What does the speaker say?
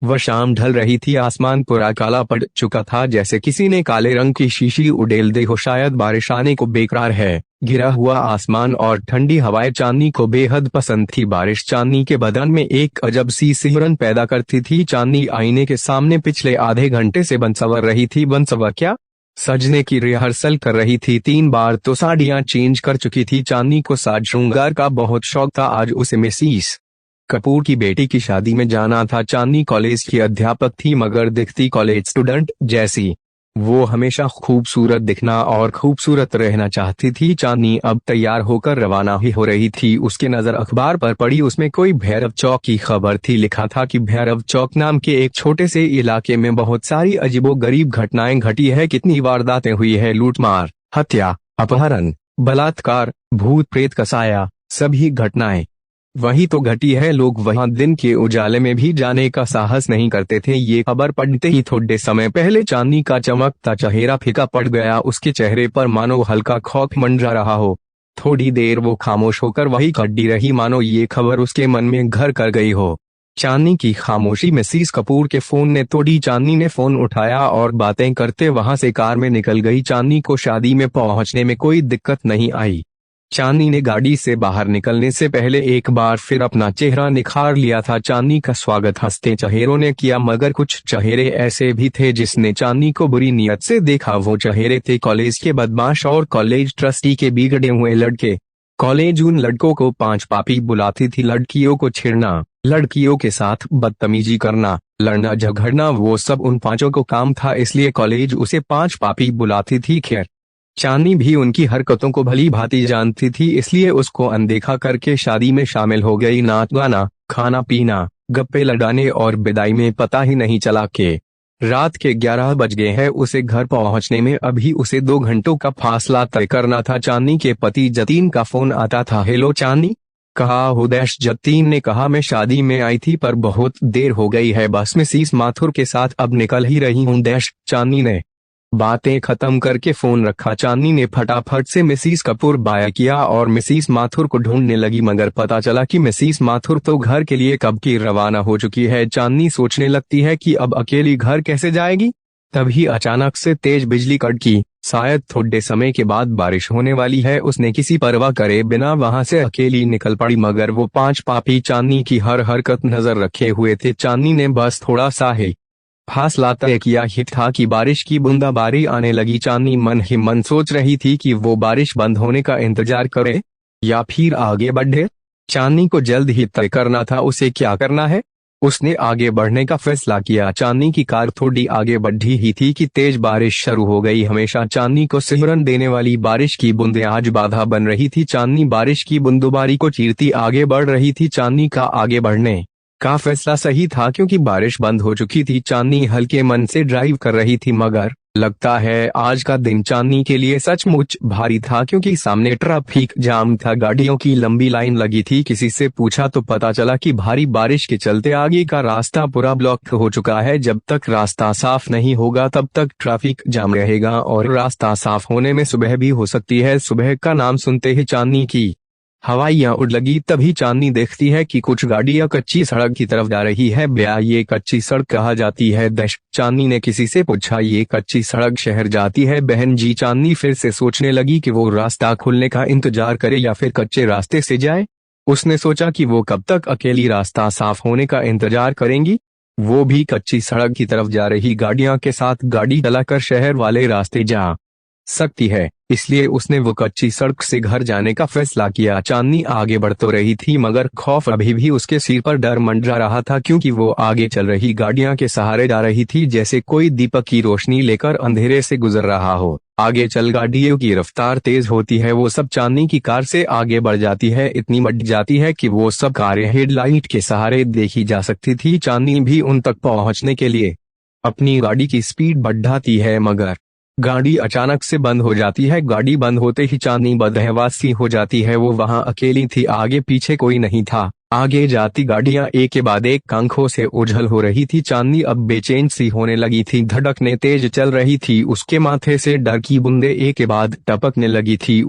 वह शाम ढल रही थी, आसमान पूरा काला पड़ चुका था, जैसे किसी ने काले रंग की शीशी उड़ेल दी हो। शायद बारिश आने को बेकरार है। गिरा हुआ आसमान और ठंडी हवाएं चांदनी को बेहद पसंद थी। बारिश चांदनी के बदन में एक अजब सी सिहरन पैदा करती थी। चांदनी आईने के सामने पिछले आधे घंटे से बनसवर रही थी। बनसवर क्या, सजने की रिहर्सल कर रही थी। 3 बार तो साड़ियां चेंज कर चुकी थी। चांदनी को साज श्रृंगार का बहुत शौक था। आज उसे मिसिस कपूर की बेटी की शादी में जाना था। चांदनी कॉलेज की अध्यापक थी, मगर दिखती कॉलेज स्टूडेंट जैसी। वो हमेशा खूबसूरत दिखना और खूबसूरत रहना चाहती थी। चांदनी अब तैयार होकर रवाना ही हो रही थी। उसकी नजर अखबार पर पड़ी। उसमें कोई भैरव चौक की खबर थी। लिखा था कि भैरव चौक नाम के एक छोटे से इलाके में बहुत सारी अजीबोगरीब घटनाएं घटी है। कितनी वारदातें हुई है, लूटमार, हत्या, अपहरण, बलात्कार, भूत प्रेत का साया, सभी घटनाएं वही तो घटी है। लोग वहां दिन के उजाले में भी जाने का साहस नहीं करते थे। ये खबर पढ़ते ही थोड़े समय पहले चांदनी का चमकता चेहरा फीका पड़ गया। उसके चेहरे पर मानो हल्का खौफ मंडरा रहा हो। थोड़ी देर वो खामोश होकर वही खड़ी रही, मानो ये खबर उसके मन में घर कर गई हो। चांदनी की खामोशी मिसिस कपूर के फोन ने तोड़ी। चांदनी ने फोन उठाया और बातें करते वहां से कार में निकल गई। चांदनी को शादी में पहुंचने में कोई दिक्कत नहीं आई। चांदनी ने गाड़ी से बाहर निकलने से पहले एक बार फिर अपना चेहरा निखार लिया था। चांदनी का स्वागत हंसते चेहरों ने किया, मगर कुछ चेहरे ऐसे भी थे जिसने चांदनी को बुरी नियत से देखा। वो चेहरे थे कॉलेज के बदमाश और कॉलेज ट्रस्टी के बिगड़े हुए लड़के। कॉलेज उन लड़कों को 5 पापी बुलाती थी। लड़कियों को छेड़ना, लड़कियों के साथ बदतमीजी करना, लड़ना झगड़ना, वो सब उन 5 को काम था। इसलिए कॉलेज उसे 5 पापी बुलाती थी। खैर, चांदनी भी उनकी हरकतों को भली भांति जानती थी, इसलिए उसको अनदेखा करके शादी में शामिल हो गई। नाच गाना, खाना पीना, गप्पे लड़ाने और विदाई में पता ही नहीं चला कि रात के 11 बज गए हैं। उसे घर पहुंचने में अभी उसे 2 घंटों का फासला तय करना था। चांदनी के पति जतीन का फोन आता था। हेलो चांदनी, कहा हुदैश। जतीन ने कहा, मैं शादी में आई थी पर बहुत देर हो गई है, बस मिसिस माथुर के साथ अब निकल ही रही हूँ। डैश। चांदनी ने बातें खत्म करके फोन रखा। चांदनी ने फटाफट से मिसिस कपूर बाय किया और मिसिस माथुर को ढूंढने लगी, मगर पता चला कि मिसिस माथुर तो घर के लिए कब की रवाना हो चुकी है। चांदनी सोचने लगती है कि अब अकेली घर कैसे जाएगी। तभी अचानक से तेज बिजली कड़की। शायद थोड़े समय के बाद बारिश होने वाली है। उसने किसी परवाह करे बिना वहां से अकेली निकल पड़ी, मगर वो 5 पापी चांदनी की हर हरकत नजर रखे हुए थे। चांदनी ने बस थोड़ा सा ही फासला तय किया ही था कि बारिश की बूंदाबांदी आने लगी। चांदनी मन ही मन सोच रही थी कि वो बारिश बंद होने का इंतजार करे या फिर आगे बढ़े। चांदनी को जल्द ही तय करना था उसे क्या करना है। उसने आगे बढ़ने का फैसला किया। चांदनी की कार थोड़ी आगे बढ़ी ही थी कि तेज बारिश शुरू हो गई। हमेशा चांदनी को सिमरन देने वाली बारिश की बूंदें आज बाधा बन रही थी। चांदनी बारिश की बूंदाबांदी को चीरती आगे बढ़ रही थी। चांदनी का आगे बढ़ने का फैसला सही था क्योंकि बारिश बंद हो चुकी थी। चांदनी हल्के मन से ड्राइव कर रही थी, मगर लगता है आज का दिन चांदनी के लिए सचमुच भारी था, क्योंकि सामने ट्रैफिक जाम था, गाड़ियों की लंबी लाइन लगी थी। किसी से पूछा तो पता चला कि भारी बारिश के चलते आगे का रास्ता पूरा ब्लॉक हो चुका है। जब तक रास्ता साफ नहीं होगा तब तक ट्रैफिक जाम रहेगा और रास्ता साफ होने में सुबह भी हो सकती है। सुबह का नाम सुनते ही चांदनी की हवाइयां उड़ लगी। तभी चांदनी देखती है कि कुछ गाड़ियां कच्ची सड़क की तरफ जा रही है। ब्या, ये कच्ची सड़क कहा जाती है। दश। चांदनी ने किसी से पूछा, ये कच्ची सड़क शहर जाती है बहन जी। चांदनी फिर से सोचने लगी कि वो रास्ता खुलने का इंतजार करे या फिर कच्चे रास्ते से जाए। उसने सोचा कि वो कब तक अकेली रास्ता साफ होने का इंतजार करेंगी, वो भी कच्ची सड़क की तरफ जा रही गाड़ियां के साथ गाड़ी चलाकर शहर वाले रास्ते जा सकती है। इसलिए उसने वो कच्ची सड़क से घर जाने का फैसला किया। चांदनी आगे बढ़ तो रही थी, मगर खौफ अभी भी उसके सिर पर डर मंडरा रहा था, क्योंकि वो आगे चल रही गाड़ियां के सहारे जा रही थी, जैसे कोई दीपक की रोशनी लेकर अंधेरे से गुजर रहा हो। आगे चल गाड़ियों की रफ्तार तेज होती है। वो सब चांदनी की कार से आगे बढ़ जाती है, इतनी बढ़ जाती है कि वो सब कारें हेडलाइट के सहारे देखी जा सकती थी। चांदनी भी उन तक पहुंचने के लिए अपनी गाड़ी की स्पीड बढ़ाती है, मगर गाड़ी अचानक से बंद हो जाती है। गाड़ी बंद होते ही चांदनी बदहवास सी हो जाती है। वो वहां अकेली थी, आगे पीछे कोई नहीं था। आगे जाती गाड़ियां एक के बाद एक आंखों से ओझल हो रही थी। चांदनी अब बेचैन सी होने लगी थी, धड़कने तेज चल रही थी। उसके माथे से डर की बूंदें एक के बाद टपकने लगी थी।